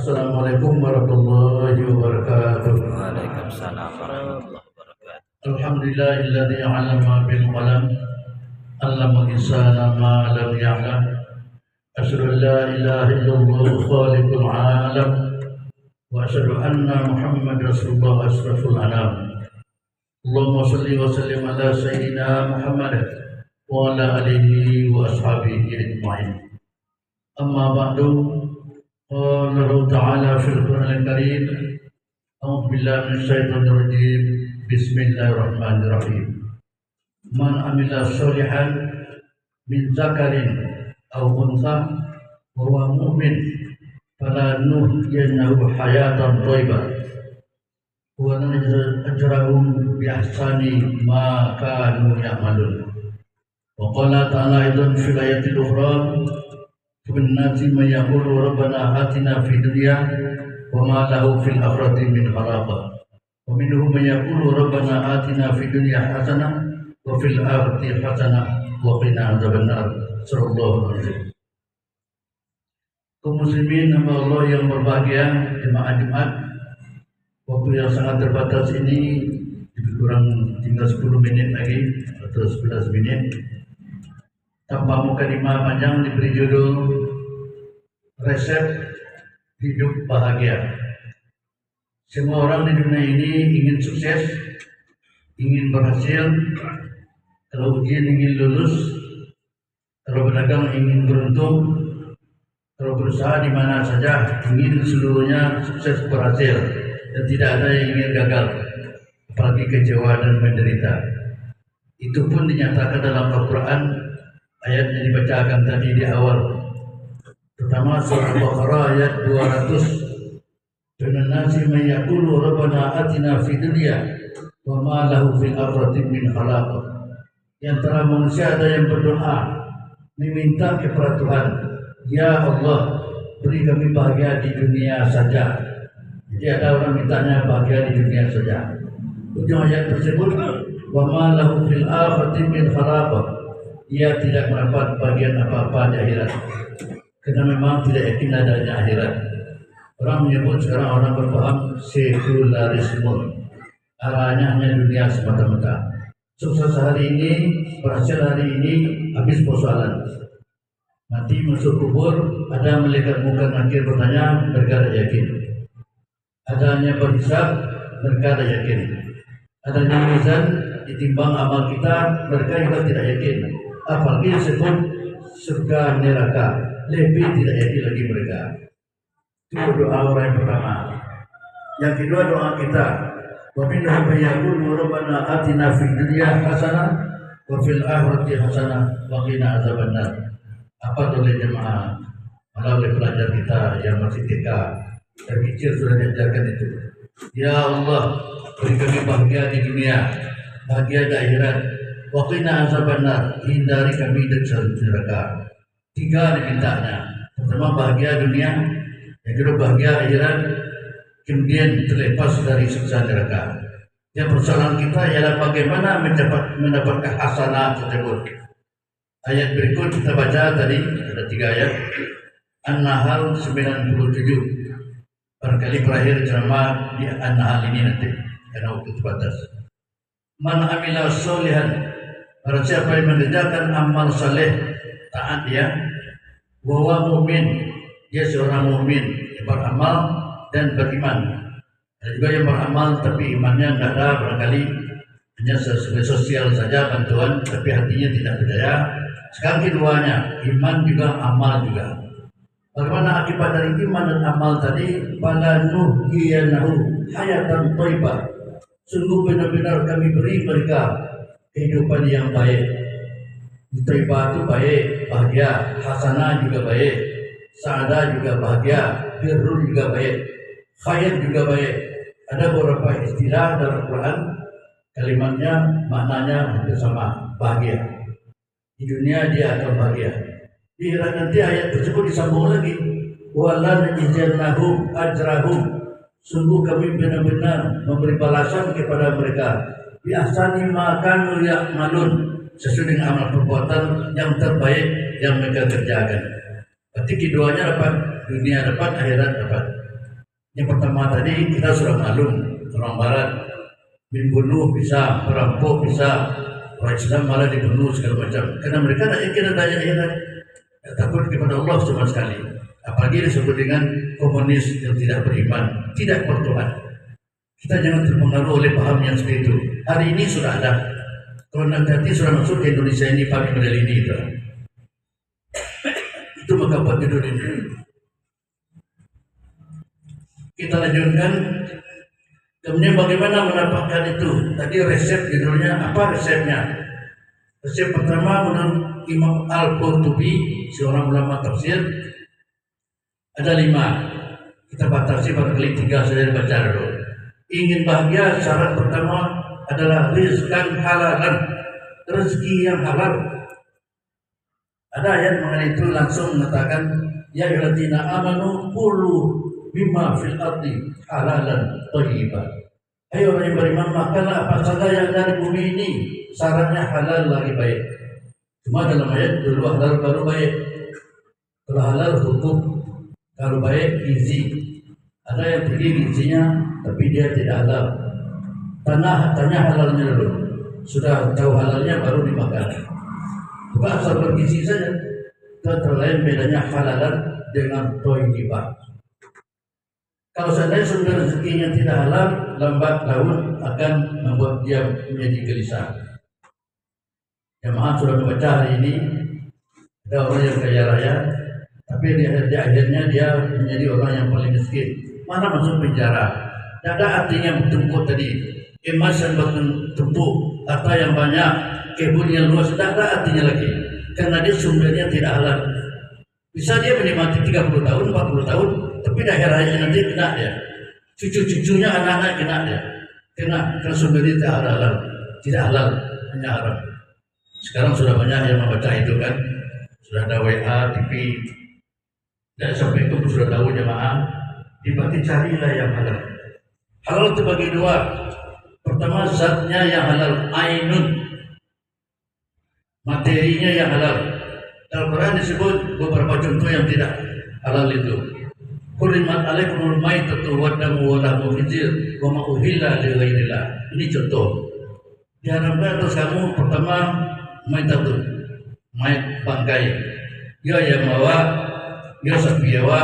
Assalamualaikum warahmatullahi wabarakatuh. Waalaikumsalam warahmatullahi wabarakatuh. Alhamdulillahilladzi 'allama bil qalam, 'allamal insana ma lam ya'lam. Asyhadu an la ilaha illallah khaliqul 'alam wa asyhadu anna Muhammadar Rasulullah asraful anam. Allahumma shalli wa sallim ala sayyidina Muhammad wa ala alihi wa ashabihi ajma'in. Amma ba'du. Qala Allah Ta'ala fil Qur'anil Karim. A'udzu billahi minasyaitonir rajim. Bismillahirrahmanirrahim. Man amila sholihan min zakarin aw untha wa huwa mu'min falanuhyiyannahu hayatan thayyibah wa lanajziyannahum bi ahsani ma kanu ya'malun. Wa qala ta'ala aidan fil ayatil ukhra Nasi mayaqulu rabbana atina fid dunya wa ma lahu fil akhirati min khalaq. Wa minhum mayaqulu rabbana atina fid dunya hasanah wa fil akhirati hasanah wa qina adzabannar. Sallallahu alaihi wasallam. Kaum muslimin hamba Allah yang berbahagia, jemaah Jumat, waktu yang sangat terbatas ini lebih kurang tinggal 10 menit lagi atau 11 menit. Tanpa mukadimah panjang diberi judul resep hidup bahagia. Semua orang di dunia ini ingin sukses, ingin berhasil, kalau ujian ingin lulus, kalau berdagang ingin beruntung, kalau berusaha di mana saja ingin seluruhnya sukses berhasil dan tidak ada yang ingin gagal, apalagi kecewa dan menderita. Itu pun dinyatakan dalam Al-Quran. Ayat yang dibacakan tadi di awal, pertama surah Al-Baqarah ayat 200. Minan nasi may yaqulu rabbana atina fid dunya wa ma lahu fil akhirati min khalaq. Di antara manusia ada yang berdoa meminta kepada Tuhan, ya Allah, beri kami bahagia di dunia saja. Jadi ada orang mintanya bahagia di dunia saja. Ujung ayat tersebut, wa ma lahu fil akhirati min khalaq. Ia tidak mendapat bagian apa-apa di akhirat, karena memang tidak yakin adanya akhirat. Orang menyebut sekarang, orang berpaham sekularisme, arahnya hanya dunia semata-mata. Sukses hari ini, berhasil hari ini, habis persoalan. Mati masuk kubur, ada malaikat munkar nakir bertanya, mereka tidak yakin. Adanya berhisab, mereka tidak yakin. Adanya mizan ditimbang amal kita, mereka juga tidak yakin. Apalagi disebut surga neraka, lebih tidak yakin lagi mereka. Itu doa orang yang pertama. Yang kedua doa kita, wa minhum may yaqulu rabbana atina fid dunya hasanah wa fil akhirati hasanah wa qina adzabannar. Apa oleh jemaah, oleh pelajar kita yang masih TK, dari kecil sudah diajarkan itu. Ya Allah, beri kami bahagia di dunia, bahagia di akhirat. Wa qina azabannar, hindari kami dari neraka. 3 dimintanya. Pertama bahagia dunia, yang kedua bahagia akhirat, kemudian terlepas dari siksa neraka. Yang persoalan kita ialah bagaimana mendapatkan hasanah tersebut. Ayat berikut kita baca tadi, ada 3 ayat. An-Nahl 97. Barangkali berakhir ceramah di An-Nahl ini nanti, karena waktu terbatas. Man amila sholihan, barang siapa yang mengerjakan amal saleh, taat dia, bahwa mukmin, dia seorang mukmin yang beramal dan beriman. Ada juga yang beramal tapi imannya tidak ada, barangkali hanya sebagai sosial saja bantuan, tapi hatinya tidak percaya. Sekarang keduanya, iman juga amal juga. Bagaimana akibat dari iman dan amal tadi? Falanuhyiyannahu hayatan thayyibah. Sungguh benar-benar kami beri mereka kehidupan yang baik. Thayyibah itu baik, bahagia. Hasanah juga baik, sa'adah juga bahagia, birrul juga baik, khair juga baik. Ada beberapa istilah dalam Quran, kalimatnya maknanya hampir sama, bahagia. Di dunia dia akan bahagia. Di akhirat nanti ayat tersebut disambung lagi, walanajziyannahum ajrahum. Sungguh kami benar-benar memberi balasan kepada mereka bi ahsani ma kanu ya'malun, sesuai dengan amal perbuatan yang terbaik yang mereka kerjakan. Berarti keduanya dapat, dunia dapat, akhirat dapat. Yang pertama tadi kita sudah maklum, orang Barat membunuh bisa, perampok bisa, orang Islam malah dibunuh segala macam. Karena mereka tak yakin ada akhirat, takut kepada Allah cuma sekali. Apalagi disebut dengan komunis yang tidak beriman, tidak bertuhan. Kita jangan terpengaruh oleh paham yang seperti itu. Hari ini sudah ada. Kalau nanti sudah masuk ke Indonesia ini, Pak model ini itu. Itu maka buat judul ini. Kita lanjutkan. Kemudian bagaimana mendapatkan itu? Tadi resep judulnya apa resepnya? Resep pertama menurut Imam Al-Qurtubi, seorang ulama tafsir, ada 5. Kita batasi barangkali 3 saja dibaca dulu. Ingin bahagia, syarat pertama adalah rizqan halalan, rezeki yang halal. Ada ayat mengenai itu langsung mengatakan, ya ayyuhalladzina amanu kulu bima fil ardi halalan thayyiban. Hai orang yang beriman, makanlah apa saja yang dari bumi ini, syaratnya halal lagi baik. Cuma dalam ayat dulu halal baru baik. Kalau halal hukum, kalau baik gizi. Ada yang pergi gizinya tapi dia tidak halal. Tanya halalnya dulu. Sudah tahu halalnya baru dimakan. Bukan asal bergizi saja. Terlain bedanya halalan dengan thayyiban. Kalau seandainya sumber rezekinya tidak halal, lambat laun akan membuat dia menjadi gelisah. Jemaah sudah membaca hari ini, ada orang yang kaya raya, tapi di akhirnya dia menjadi orang yang paling miskin. Mana masuk penjara? Tidak ada artinya bertumpuk tadi. Emas yang bertumpuk, harta yang banyak, kebun yang luas, tidak ada artinya lagi. Karena dia sumbernya tidak halal. Bisa dia menikmati 30 tahun, 40 tahun, tapi di akhir hayatnya nanti kena dia. Cucu-cucunya, anak-anak kena dia. Karena sumbernya tidak halal, tidak halal, hanya haram. Sekarang sudah banyak yang membaca itu kan. Sudah ada WA, TV, dan sampai itu sudah tahu jemaah. Berarti carilah yang halal. Halal itu bagi 2. Pertama, zatnya yang halal, ainun, materinya yang halal. Al-Quran disebut beberapa contoh yang tidak halal itu. Hurimat alaikumul maitatu waddamu wa lahmu khinzir wa ma uhilla li ghairillah. Ini contoh. Diharapkan atas kamu pertama maitatu, mait bangkai. Ya yang bawa, ya sapiawa,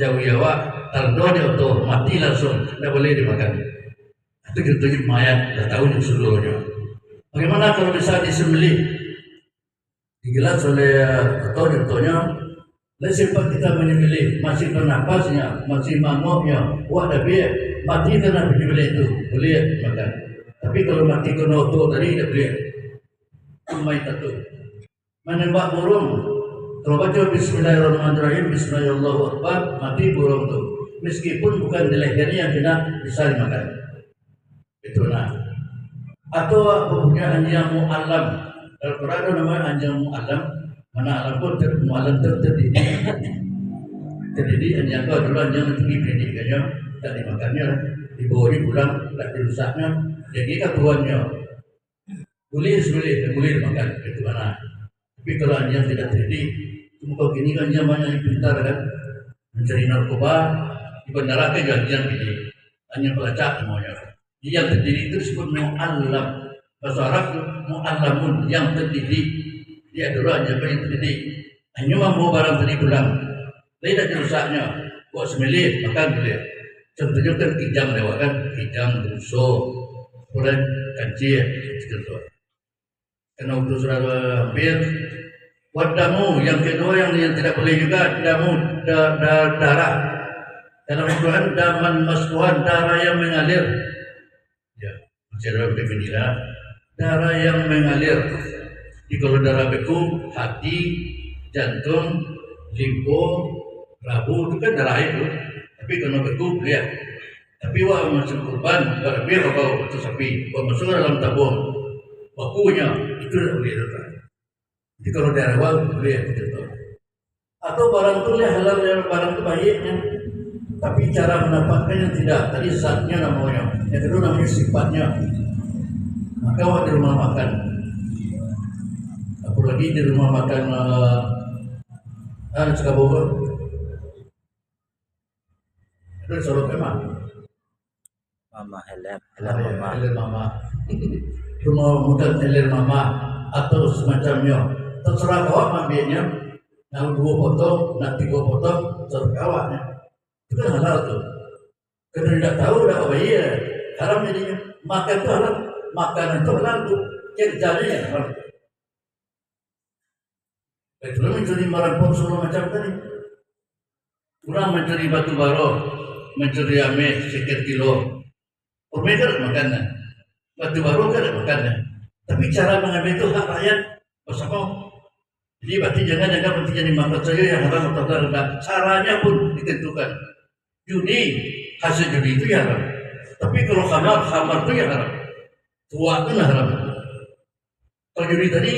jawiawa, taldo dia otoh, mati langsung, tidak boleh dimakan. Itu contohnya mayat, dah tahu seluruhnya. Bagaimana kalau bisa disembelih? Digelas oleh atau contohnya, sempat kita menyembelih, masih bernapasnya, masih mangoknya, wah tapi mati karena menyembelih itu, boleh makan. Tapi kalau mati karena otoh tadi tidak boleh. Umay tatu. Menembak burung, kalau baca Bismillahirrahmanirrahim, Bismillahirrahmanirrahim, mati burung itu. Meskipun bukan di lehernya yang kena, bisa dimakan. Itu nah. Atau punya anjing mu'allam. Al-Quran ada namanya anjing mu'allam. Mana alam pun mu'allam terdidik. Terdidik anjing itu adalah anjing yang tinggi pendidikannya, tak dimakannya, dibawa pulang, tak dirusaknya. Jadi kan tuannya boleh dimakan. Itu mana. Tapi kalau anjing tidak terdidik, cuma gini kan anjing banyak yang pintar kan, mencari narkoba, di bandara ke janjian pilih, hanya pelacak semuanya. Yang terdidik itu disebut mu'allam. Bahasa Arab mu'allamun, yang terdidik. Dia adalah anjing yang terdidik. Hanya mampu barang tadi pulang, tidak dirusaknya. Buat sembelih, makan boleh. Contohnya kan kijang lewat kan, kijang, rusuh, kemudian kancir, contoh. Karena untuk sudah hampir. Wadamu, yang kedua yang tidak boleh juga, damu, darah. Dalam Al-Quran, daman maskuhan, darah yang mengalir. Ya, bicara beginilah, darah yang mengalir. Jadi kalau darah beku, hati, jantung, limpo, rabu, itu kan darah itu. Tapi kalau beku, lihat. Tapi wah masuk kurban, berlebih atau sapi, wah masuk dalam tabung, bakunya, itu tidak boleh datang. Jadi kalau darah wah, boleh itu. Atau barang itu halal, barang itu baiknya. Tapi cara mendapatkannya tidak. Tadi zatnya namanya, yang kedua namanya sifatnya. Maka di rumah makan, apalagi di rumah makan Cikabogor, Terus solo memang. Mama heler mama. Heler mama. Rumah muda heler mama atau semacamnya. Terserah kau ambilnya. Yang 2 potong, nak 3 potong, terserah kawannya. Itu kan halal tuh. Karena tidak tahu, tidak apa iya. Haram jadinya. Makan itu halal. Makanan itu halal tuh. Kerjanya yang halal. Itulah mencuri marampok semua macam tadi. Kurang mencuri batu bara, mencuri ame sekitar kilo. Permeter makannya. Batu bara kan makannya. Tapi cara mengambil itu hak rakyat. Bersama. Jadi berarti jangan berarti jadi makan saja yang haram atau rendah. Caranya pun ditentukan. Judi, hasil judi itu ya haram. Tapi kalau khamar itu ya haram. Tua itu haram. Kalau judi tadi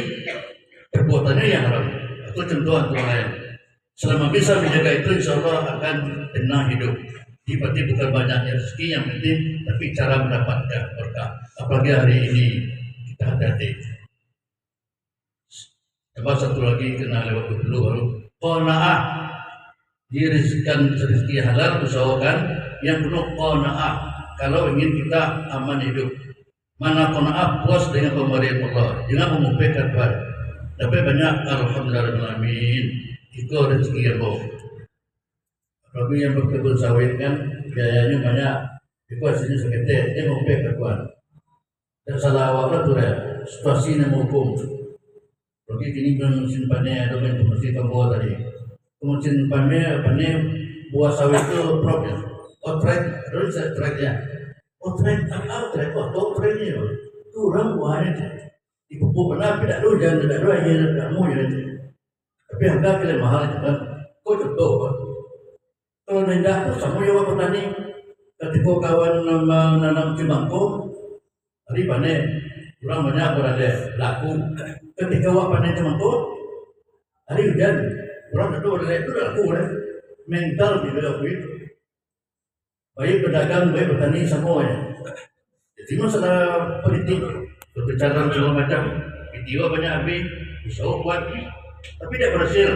perbuatannya yang haram. Itu contoh lain. Selama bisa menjaga itu, insya Allah akan tenang hidup. Jadi berarti bukan banyaknya rezeki yang penting, tapi cara mendapatkan berkah. Apalagi hari ini kita hati-hati. Coba satu lagi kena lewat dulu baru. Qanaah, dirizkan rezeki halal, usahakan yang penuh qanaah. Kalau ingin kita aman hidup, mana qanaah puas dengan pemberian Allah, jangan memupekkan Tuhan. Tapi banyak alhamdulillahirrahmanirrahim itu rezeki yang baik. Kalau yang berkebun sawit kan biayanya banyak, itu hasilnya seketik, dia memupekkan Tuhan. Dan salah awal tu ya, situasinya hukum. Bagi kini simpannya ada yang mesti kamu tadi. Kemudian simpannya buah sawit itu problem. Outright, terus tracknya. Outright, outright, outraightnya. Kurang buahnya. Dipupuk benar, tidak ada jangan tidak ada yang tidak mau ya. Tapi harga kira mahal itu kan. Kau contoh kan. Kalau rendah tu sama yang petani. Ketika kawan menanam cemangko, hari panen. Kurang banyak berada laku. Ketika awak panen cemangko, hari hujan, kurang itu berada itu laku kan. Mental di dalam itu. Baik pedagang, baik petani semuanya. Jadi masalah politik, berbicara segala macam. Video banyak habis, usaha kuat, tapi tidak berhasil.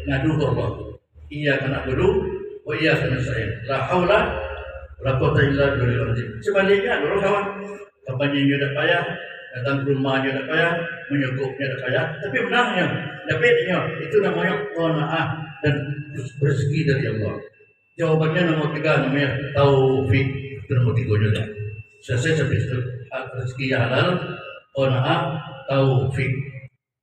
Ngadu ke Allah. Iya kena dulu, iya kena saya. La haula, la quwwata illa billah. Sebaliknya, kalau kawan, kampanye dia tak payah. Datang ke rumahnya tak payah, menyokoknya tak payah, tapi menangnya, dapatnya, itu namanya qanaah dan rezeki dari Allah. Jawabannya nomor 3 namanya taufik, itu nomor 3 juga. Selesai sampai itu rezeki yang halal, qanaah, taufik.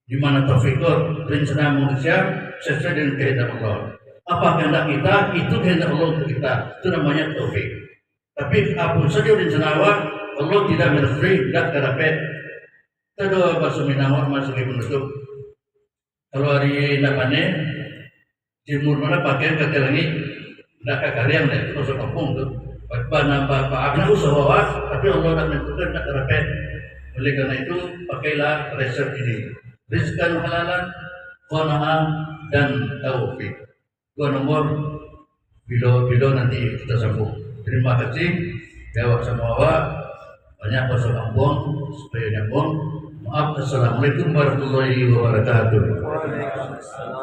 Di mana taufik itu rencana manusia sesuai dengan kehendak Allah. Apa kehendak kita, itu kehendak Allah untuk kita. Itu namanya taufik. Tapi apapun saja rencana Allah tidak merestui, tidak kerapet. Kedua bahasa Minang masuk ke penutup. Kalau hari nak panen, jemur mana pakaian kaki langit, nak kakarian lah itu masuk kampung tu. Nambah apa usaha, tapi Allah tak menentukan tak terapet. Oleh karena itu pakailah resep ini. Rizkan halalan, qanaah dan taufik. 2 nomor bila nanti kita sambung. Terima kasih. Jawab sama awak. Banyak bahasa kampung supaya nyambung. Maaf, assalamualaikum warahmatullahi wabarakatuh.